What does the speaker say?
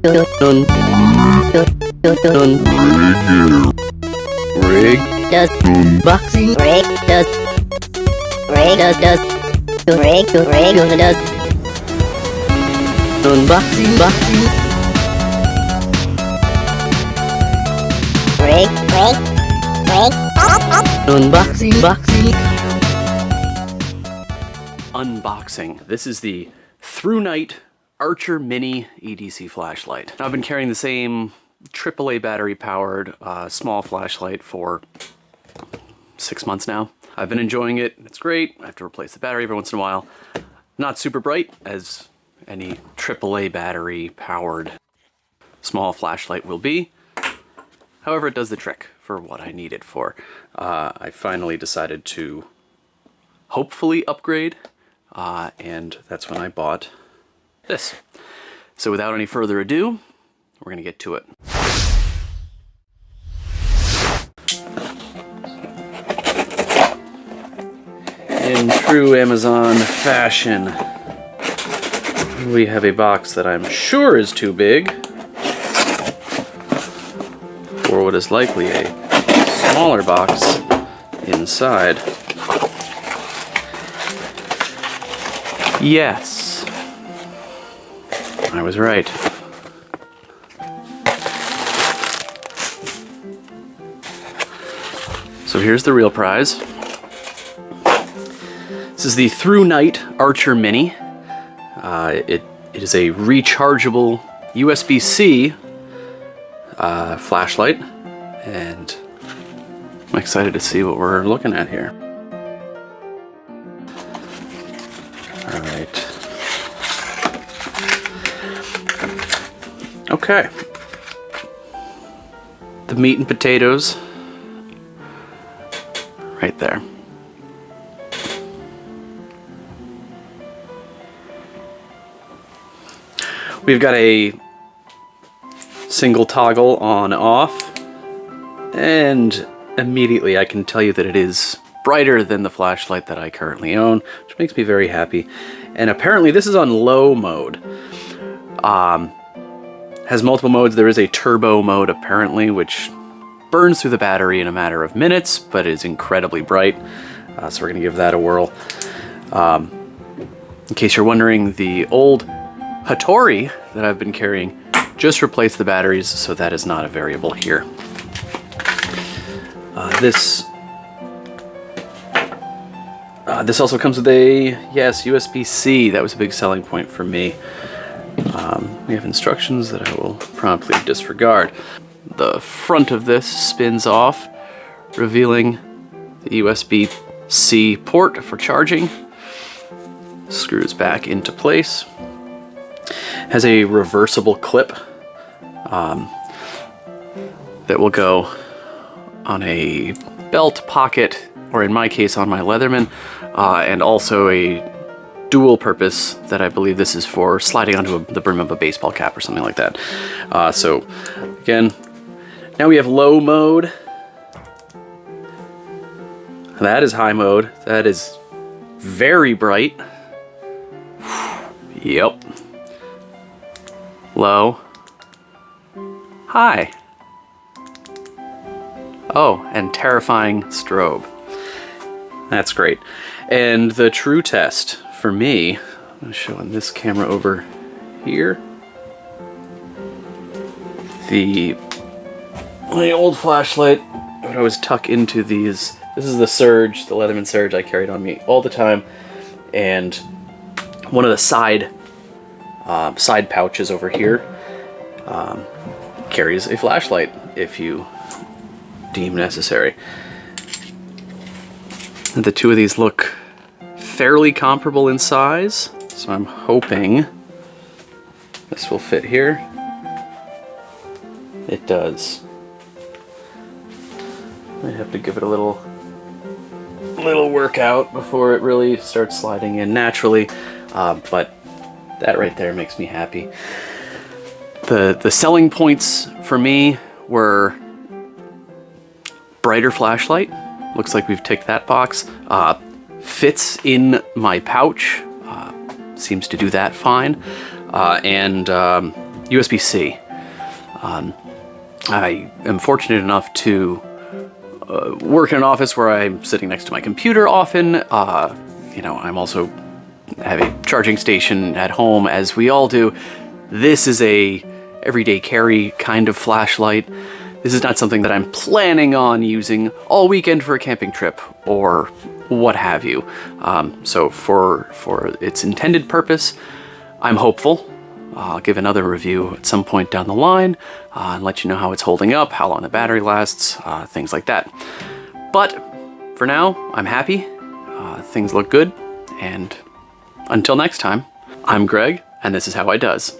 Rig does boxing. Rig does unboxing. Boxing. Rig unboxing. Boxing. Unboxing. This is the ThruNite Archer Mini EDC flashlight. Now, I've been carrying the same AAA battery powered small flashlight for 6 months now. I've been enjoying it. It's great. I have to replace the battery every once in a while. Not super bright as any AAA battery powered small flashlight will be. However, it does the trick for what I need it for. I finally decided to hopefully upgrade, and that's when I bought this. So without any further ado, we're gonna get to it. In true Amazon fashion, we have a box that I'm sure is too big for what is likely a smaller box inside. Yes, I was right. So here's the real prize. This is the ThruNite Archer Mini. It is a rechargeable USB-C flashlight, and I'm excited to see what we're looking at here. All right. Okay. The meat and potatoes right there. We've got a single toggle on off, and immediately I can tell you that it is brighter than the flashlight that I currently own, which makes me very happy. And apparently this is on low mode. Has multiple modes. There is a turbo mode apparently, which burns through the battery in a matter of minutes, but is incredibly bright. So we're gonna give that a whirl. In case you're wondering, the old Hattori that I've been carrying just replaced the batteries, so that is not a variable here. This also comes with a, yes, USB-C. That was a big selling point for me. We have instructions that I will promptly disregard. The front of this spins off, revealing the USB-C port for charging. Screws back into place. Has a reversible clip that will go on a belt pocket, or in my case on my Leatherman, and also a dual purpose that I believe this is for sliding onto the brim of a baseball cap or something like that. So again, now we have low mode. That is high mode. That is very bright. Yep. Low. High. Oh, and terrifying strobe. That's great. And the true test for me, I'm showing this camera over here. My old flashlight, when I was tucked into these, this is the Surge, the Leatherman Surge I carried on me all the time, and one of the side pouches over here carries a flashlight if you deem necessary. The two of these look fairly comparable in size, so I'm hoping this will fit here. It does. I have to give it a little workout before it really starts sliding in naturally, but that right there makes me happy. The selling points for me were brighter flashlight. Looks like we've ticked that box. Fits in my pouch. Seems to do that fine. And USB-C. I am fortunate enough to work in an office where I'm sitting next to my computer often. You know, I'm also have a charging station at home, as we all do. This is a everyday carry kind of flashlight. This is not something that I'm planning on using all weekend for a camping trip or what have you. So for its intended purpose, I'm hopeful. I'll give another review at some point down the line and let you know how it's holding up, how long the battery lasts, things like that. But for now, I'm happy. Things look good. And until next time, I'm Greg, and this is how I does.